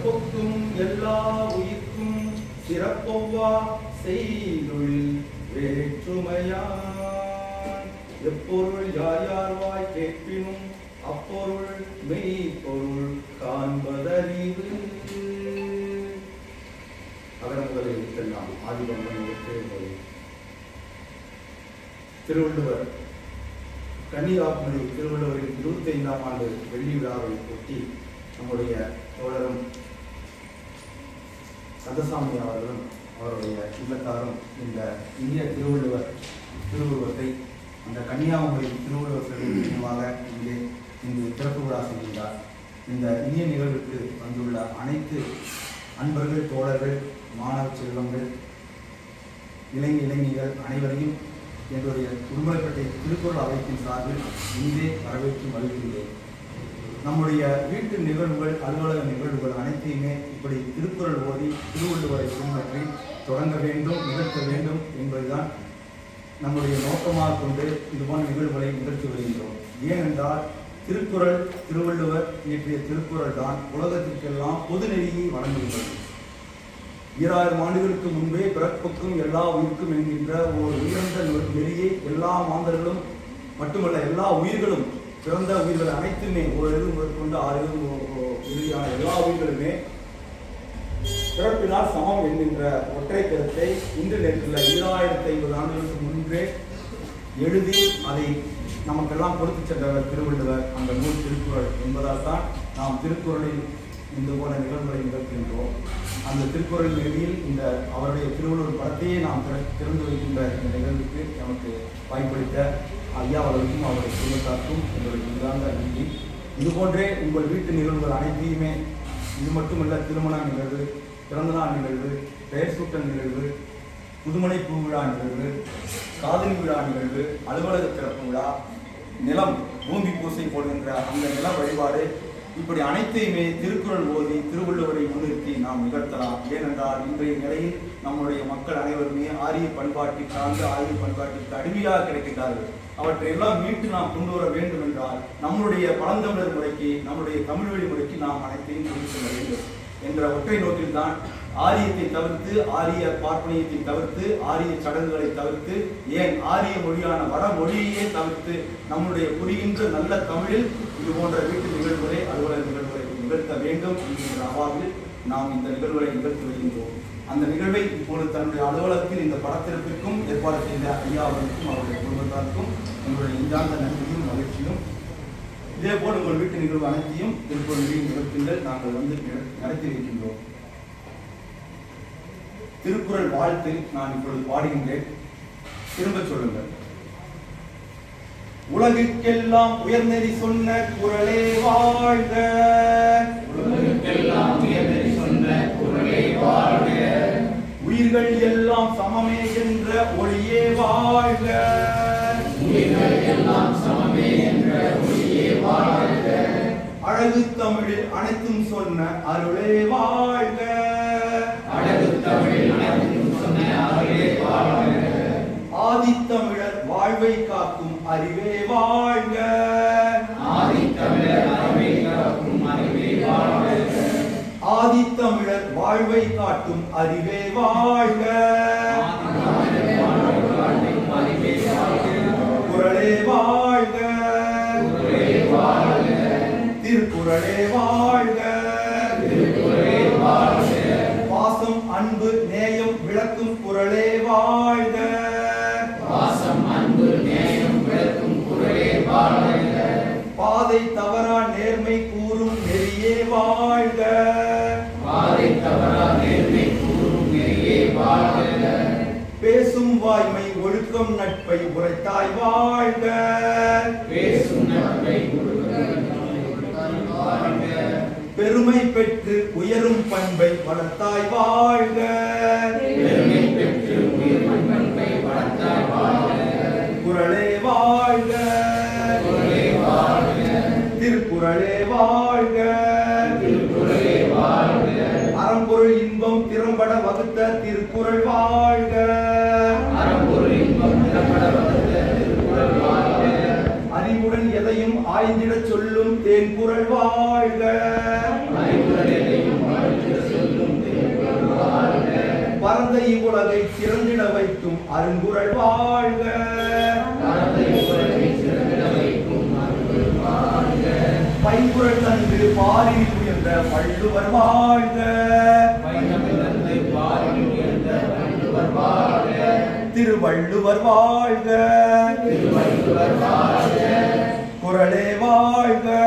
பிறப்புக்கும் எல்லா உயிர்க்கும் சிறப்பொவ்வா செய்தொழில் வேற்றுமையான் எப்பொருள் யார் யார் வாய் கேட்பினும் அப்பொருள் மெய்ப்பொருள் காண்பதறிவு. அகரமுதலை விட்டெல்லாம் ஆதிபந்தம் திருவள்ளுவர் கன்னியாகுமரி திருவள்ளுவரின் 25ஆம் ஆண்டு வெள்ளி விழாவை ஒட்டி நம்முடைய தோழரும் கந்தசாமி அவர்களும் அவருடைய இல்லத்தாரும் இந்த இந்திய திருவள்ளுவர் திருவுருவத்தை அந்த கன்னியாகுமரி திருவள்ளுவர் சிலையாக இங்கு திறப்பு விழா செய்கின்றார். இந்த இனிய நிகழ்வுக்கு வந்துள்ள அனைத்து அன்பர்கள், தோழர்கள், மாணவ செல்வங்கள், இளைஞர்கள் அனைவரையும் எங்களுடைய உடுமலைப்பேட்டை திருக்குறள் அமைப்பின் சார்பில் இங்கே வரவேற்று மகிழ்கின்றேன். நம்முடைய வீட்டு நிகழ்வுகள், அலுவலக நிகழ்வுகள் அனைத்தையுமே இப்படி திருக்குறள் ஓதி திருவள்ளுவரை பின்பற்றி தொடங்க வேண்டும், நிகழ்த்த வேண்டும் என்பதுதான் நம்முடைய நோக்கமாக கொண்டு இதுபோன்ற நிகழ்வுகளை நிகழ்த்தி வருகின்றோம். ஏனென்றால் திருக்குறள், திருவள்ளுவர் இயற்றிய திருக்குறள் தான் உலகத்திற்கெல்லாம் பொது நெறியை வழங்குகின்றது. 2000 ஆண்டுகளுக்கு முன்பே பிறப்புக்கும் எல்லா உயிர்க்கும் என்கின்ற ஒரு உயர்ந்த நெறியை எல்லா மாந்தர்களும் மட்டுமல்ல எல்லா உயிர்களும், பிறந்த உயிர்கள் அனைத்துமே ஒரு முதற்கொண்டு 6 இறுதியான எல்லா உயிர்களுமே பிறப்பினால் சமம் என்கின்ற ஒற்றை கருத்தை இன்று நேற்றுள்ள 2500 ஆண்டுகளுக்கு முன்பே எழுதி அதை நமக்கெல்லாம் கொடுத்து சென்றவர் திருவள்ளுவர். அந்த நூல் திருக்குறள் என்பதால் தான் நாம் திருக்குறளில் இந்த போல நிகழ்வுகளை நிகழ்த்துகின்றோம். அந்த திருக்குறள் நெறியில் இந்த அவருடைய திருவள்ளுவர் படத்தையே நாம் திறந்து வைக்கின்ற இந்த நிகழ்வுக்கு நமக்கு வாய்ப்பளித்த ஐயா அவர்களுக்கும் அவருடைய குடும்பத்தாருக்கும் எங்களுடைய இல்லாத நன்றி. இதுபோன்றே உங்கள் வீட்டு நிகழ்வுகள் அனைத்தையுமே, இது மட்டுமல்ல, திருமண நிகழ்வு, பிறந்தநாள் நிகழ்வு, பெயர் சூட்டல் நிகழ்வு, புதுமனை பூவிழா நிகழ்வு, காதலி விழா நிகழ்வு, அலுவலக திறப்பு விழா, நிலம் பூமி பூசை போடுகின்ற அந்த நில வழிபாடு, இப்படி அனைத்தையுமே திருக்குறள் ஓதி திருவள்ளுவரை முன்னிறுத்தி நாம் நிகழ்த்தலாம். ஏனென்றால் இன்றைய நிலையில் நம்முடைய மக்கள் அனைவருமே ஆரிய பண்பாட்டிற்கு சார்ந்த ஆரிய பண்பாட்டிற்கு அடிமையாக கிடைக்கின்றார்கள். அவற்றை எல்லாம் மீட்டு நாம் கொண்டு வர வேண்டும் என்றால் நம்முடைய பழந்தமிழர் முறைக்கு, நம்முடைய தமிழ் வழி முறைக்கு நாம் அனைத்தையும் கொண்டு செல்ல வேண்டும் என்ற ஒற்றை நோக்கில் தான் ஆரியத்தை தவிர்த்து, ஆரிய பார்ப்பனியத்தை தவிர்த்து, ஆரிய சடங்குகளை தவிர்த்து, ஏன் ஆரிய மொழியான வட மொழியையே தவிர்த்து நம்முடைய புரிகின்ற நல்ல தமிழில் இது போன்ற வீட்டு நிகழ்வுகளை, அலுவலக நிகழ்வுகளை நிகழ்த்த வேண்டும் என்கின்ற அவாவில் நாம் இந்த நிகழ்வுகளை நிகழ்த்தி வருகின்றோம். அந்த நிகழ்வை இப்பொழுது தன்னுடைய அலுவலகத்தில் இந்த படத்திற்கும் ஏற்பாடு செய்த ஐயா அவர்களுக்கும் அவருடைய குடும்பத்தாருக்கும் உங்களுடைய இந்தாந்த நன்றியும் மகிழ்ச்சியும். இதேபோல் உங்கள் வீட்டு நிகழ்வு அனைத்தையும் திருக்குறள் நிகழ்ச்சிகள் நாங்கள் நடத்தி வைக்கின்றோம். திருக்குறள் வாழ்த்து நான் இப்பொழுது பாடுகின்றேன், திரும்ப சொல்லுங்கள். உலகுக்கெல்லாம் உயர்நெறி சொன்ன குறளே வாழ்க, உலகுக்கெல்லாம் உயர்நெறி சொன்ன குறளே வாழ்க, உயிர்கள் எல்லாம் சமமே என்ற ஒளியே வாழ்க, உயிர்கள் எல்லாம் சமமே என்ற ஒளியே வாழ்க, அழகு தமிழில் அனைத்தும் சொன்ன அருளே வாழ்க, அழகு தமிழில் அனைத்தும் சொன்ன அருளே வாழ்க, ஆதித்தமிழர் வாழ்வை காக்கும் அறிவே வாழ்க, ஆதித்தமிழர் வாழ்வை காக்கும் அறிவே வாழ்க, ஆதித்தமிழர் வாழ்வை காட்டும் அறிவே வாழ்க, குறளே வாழ்க, திருக்குறளே வாழ்க, திருக்குறளே வாழ்க, பாசம் அன்பு நேயம் விளக்கும் குறளே வாழ்க, பாசம் அன்பு நேயம் விளக்கும் குறளே வாழ்க, பாதை தவறா நேர்மை கூறும் நெறியே வாழ்க, பாதை தவறா நேர்மை கூறும் நெறியே வாழ்க, பேசும் வாய்மை ஒழுக்கம் நட்பை உரைத்தாய் வாழ்க, பேசும் நட்பை பெருமை பெற்று உயரும் பண்பை வளர்த்தாய் வாழ்க, பெருமை பெற்று உயரும் பண்பை வளர்த்தாய் வாழ்க, குறளே வாழ்க, குறளே வாழ்க, திருக்குறளே வாழ்க, திருக்குறளே வாழ்க, அறம்பொருள் இன்பம் திறம்பட வகுத்த திருக்குறள் வாழ்க, அறம்பொருள் இன்பம் திறம்பட வகுத்த திருக்குறள் வாழ்க, அறிவுடன் எதையும் ஆய்ந்திட சொல்லும் தேன்குறள் வாழ்க, அறிவுடன் எதையும் அருங்குறள் வாழ்க. பைங்குறள் தந்து பாரில் உயர்ந்த வள்ளுவர் வாழ்க. திருவள்ளுவர் வாழ்க. குறளே வாழ்க.